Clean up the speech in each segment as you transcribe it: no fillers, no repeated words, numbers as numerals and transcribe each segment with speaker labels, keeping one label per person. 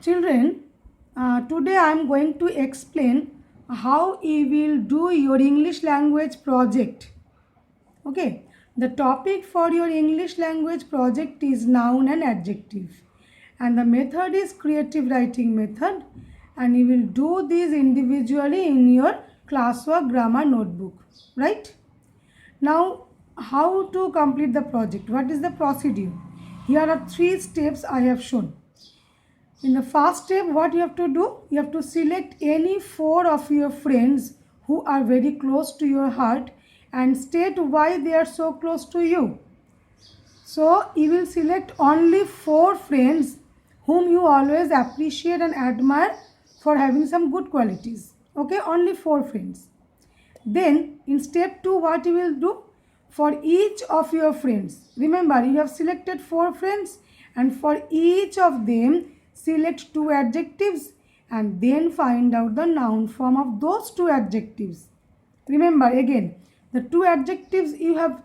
Speaker 1: Children, today I am going to explain how you will do your English language project. Okay, the topic for your English language project is noun and adjective, and the method is creative writing method, and you will do this individually in your classwork grammar notebook, right? Now, how to complete the project? What is the procedure? Here are 3 steps I have shown. In the first step, what you have to do? You have to select any 4 of your friends who are very close to your heart and state why they are so close to you. So, you will select only 4 friends whom you always appreciate and admire for having some good qualities. Okay, only 4 friends. Then, in step 2, what you will do? For each of your friends, remember you have selected 4 friends, and for each of them, select 2 adjectives and then find out the noun form of those 2 adjectives. Remember again, the 2 adjectives you have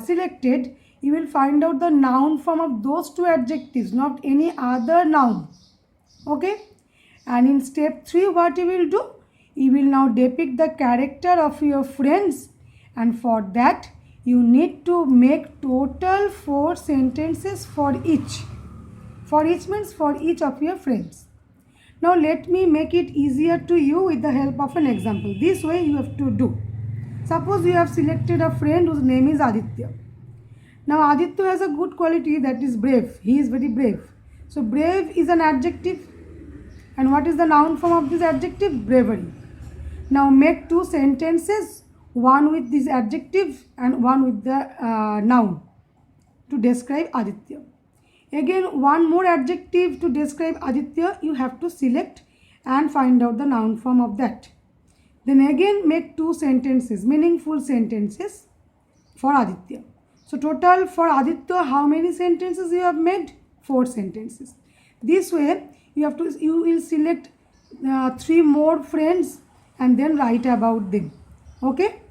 Speaker 1: selected, you will find out the noun form of those 2 adjectives, not any other noun. Okay? And in step 3, what you will do? You will now depict the character of your friends, and for that you need to make total 4 sentences for each. For each means for each of your friends. Now let me make it easier to you with the help of an example. This way you have to do. Suppose you have selected a friend whose name is Aditya. Now Aditya has a good quality, that is brave. He is very brave. So brave is an adjective. And what is the noun form of this adjective? Bravery. Now make 2 sentences, one with this adjective and one with the noun to describe Aditya. Again, one more adjective to describe Aditya you have to select and find out the noun form of that. Then again make 2 sentences, meaningful sentences for Aditya. So total for Aditya, how many sentences you have made? 4 sentences. This way you will select 3 more friends and then write about them. Okay,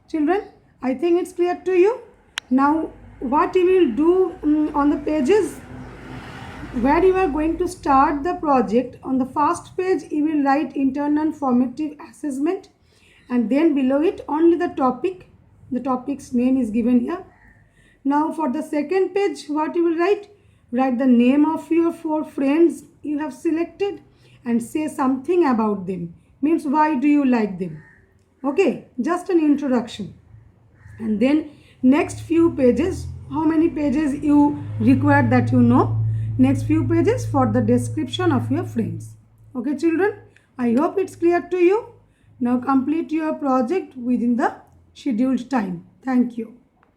Speaker 1: children, I think it's clear to you. Now what you will do on the pages where you are going to start the project, on the first page you will write internal formative assessment, and then below it only the topic's name is given here. Now for the second page, what you will write the name of your 4 friends you have selected and say something about them, means why do you like them. Okay, just an introduction. And then next few pages, how many pages you require that you know. Next few pages for the description of your friends. Okay children, I hope it's clear to you. Now complete your project within the scheduled time. Thank you.